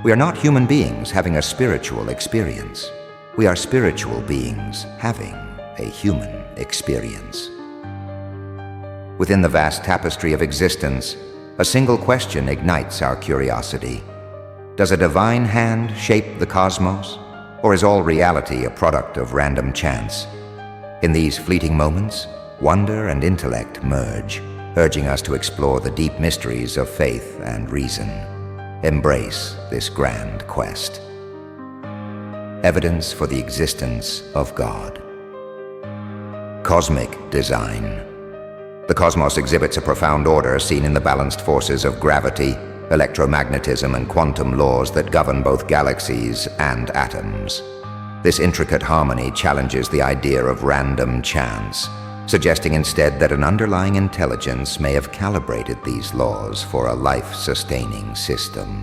We are not human beings having a spiritual experience. We are spiritual beings having a human experience. Within the vast tapestry of existence, a single question ignites our curiosity. Does a divine hand shape the cosmos, or is all reality a product of random chance? In these fleeting moments, wonder and intellect merge, urging us to explore the deep mysteries of faith and reason. Embrace this grand quest. Evidence for the existence of God. Cosmic design. The cosmos exhibits a profound order seen in the balanced forces of gravity, electromagnetism, and quantum laws that govern both galaxies and atoms. This intricate harmony challenges the idea of random chance, suggesting instead that an underlying intelligence may have calibrated these laws for a life-sustaining system.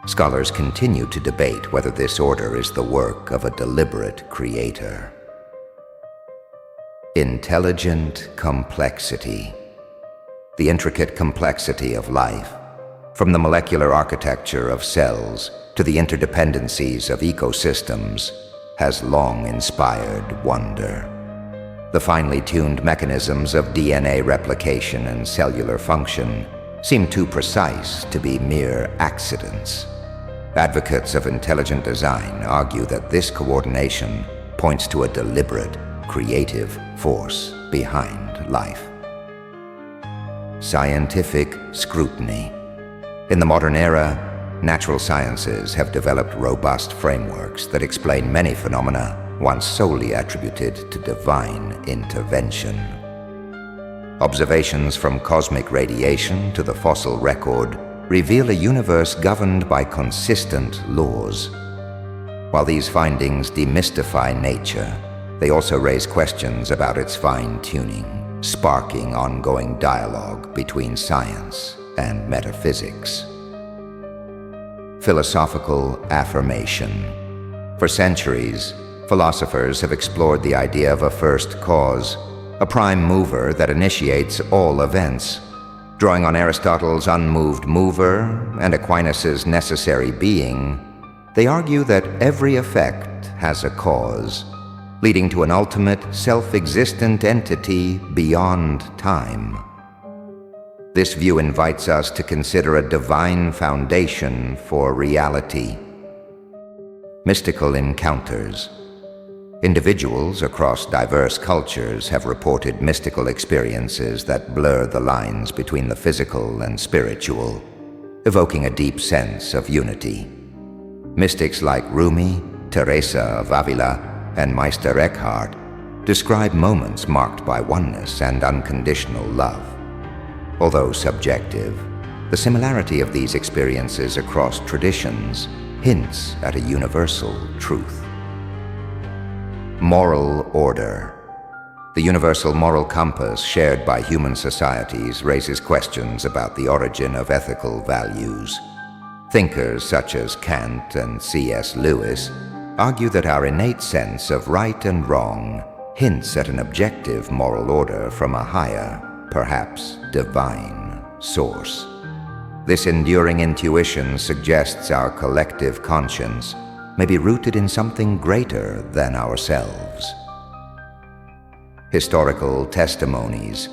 Scholars continue to debate whether this order is the work of a deliberate creator. Intelligent complexity. The intricate complexity of life, from the molecular architecture of cells to the interdependencies of ecosystems, has long inspired wonder. The finely tuned mechanisms of DNA replication and cellular function seem too precise to be mere accidents. Advocates of intelligent design argue that this coordination points to a deliberate, creative force behind life. Scientific scrutiny. In the modern era, natural sciences have developed robust frameworks that explain many phenomena once solely attributed to divine intervention. Observations from cosmic radiation to the fossil record reveal a universe governed by consistent laws. While these findings demystify nature, they also raise questions about its fine-tuning, sparking ongoing dialogue between science and metaphysics. Philosophical affirmation. For centuries, philosophers have explored the idea of a first cause, a prime mover that initiates all events. Drawing on Aristotle's unmoved mover and Aquinas' necessary being, they argue that every effect has a cause, leading to an ultimate self-existent entity beyond time. This view invites us to consider a divine foundation for reality. Mystical encounters. Individuals across diverse cultures have reported mystical experiences that blur the lines between the physical and spiritual, evoking a deep sense of unity. Mystics like Rumi, Teresa of Avila, and Meister Eckhart describe moments marked by oneness and unconditional love. Although subjective, the similarity of these experiences across traditions hints at a universal truth. Moral order. The universal moral compass shared by human societies raises questions about the origin of ethical values. Thinkers such as Kant and C.S. Lewis argue that our innate sense of right and wrong hints at an objective moral order from a higher, perhaps divine, source. This enduring intuition suggests our collective conscience may be rooted in something greater than ourselves. Historical testimonies.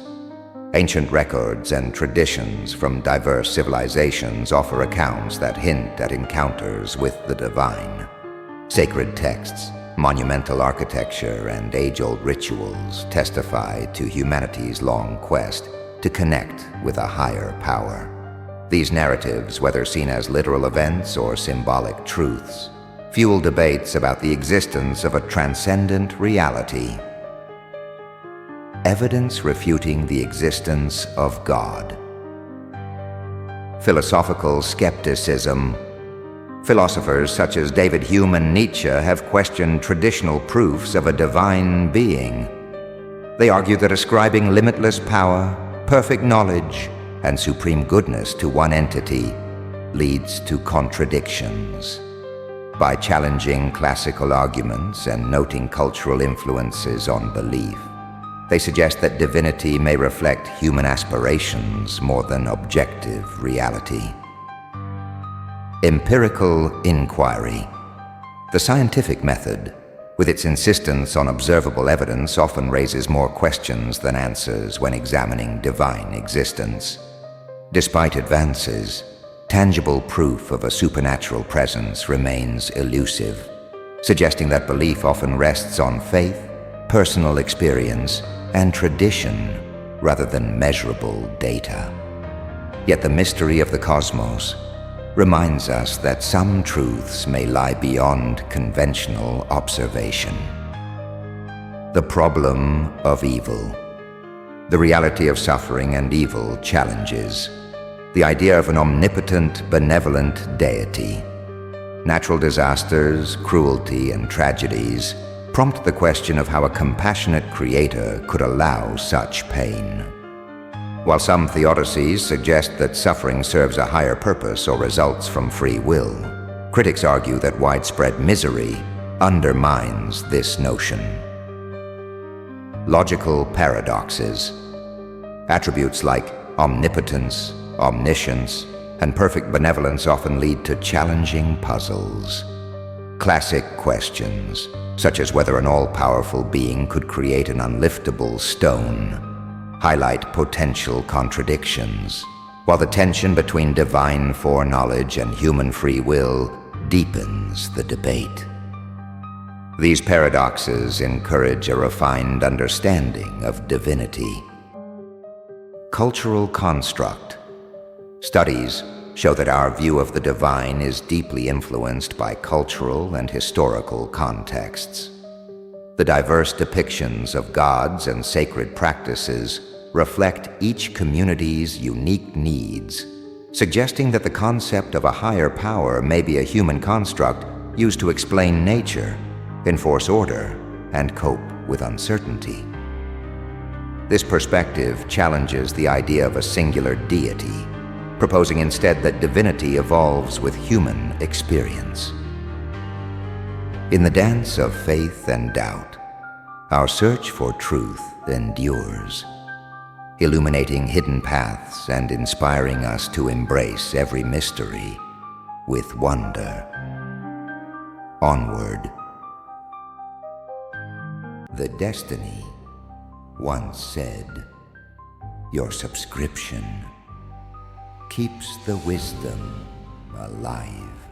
Ancient records and traditions from diverse civilizations offer accounts that hint at encounters with the divine. Sacred texts, monumental architecture, and age-old rituals testify to humanity's long quest to connect with a higher power. These narratives, whether seen as literal events or symbolic truths, fuel debates about the existence of a transcendent reality. Evidence refuting the existence of God. Philosophical skepticism. Philosophers such as David Hume and Nietzsche have questioned traditional proofs of a divine being. They argue that ascribing limitless power, perfect knowledge, and supreme goodness to one entity leads to contradictions. By challenging classical arguments and noting cultural influences on belief, they suggest that divinity may reflect human aspirations more than objective reality. Empirical inquiry. The scientific method, with its insistence on observable evidence, often raises more questions than answers when examining divine existence. Despite advances, tangible proof of a supernatural presence remains elusive, suggesting that belief often rests on faith, personal experience, and tradition rather than measurable data. Yet the mystery of the cosmos reminds us that some truths may lie beyond conventional observation. The problem of evil. The reality of suffering and evil challenges the idea of an omnipotent, benevolent deity. Natural disasters, cruelty, and tragedies prompt the question of how a compassionate creator could allow such pain. While some theodicies suggest that suffering serves a higher purpose or results from free will, critics argue that widespread misery undermines this notion. Logical paradoxes. Attributes like omnipotence, omniscience, and perfect benevolence often lead to challenging puzzles. Classic questions, such as whether an all-powerful being could create an unliftable stone, highlight potential contradictions, while the tension between divine foreknowledge and human free will deepens the debate. These paradoxes encourage a refined understanding of divinity. Cultural construct. Studies show that our view of the divine is deeply influenced by cultural and historical contexts. The diverse depictions of gods and sacred practices reflect each community's unique needs, suggesting that the concept of a higher power may be a human construct used to explain nature, enforce order, and cope with uncertainty. This perspective challenges the idea of a singular deity, proposing instead that divinity evolves with human experience. In the dance of faith and doubt, our search for truth endures, illuminating hidden paths and inspiring us to embrace every mystery with wonder. Onward. The Destiny once said, "Your subscription keeps the wisdom alive."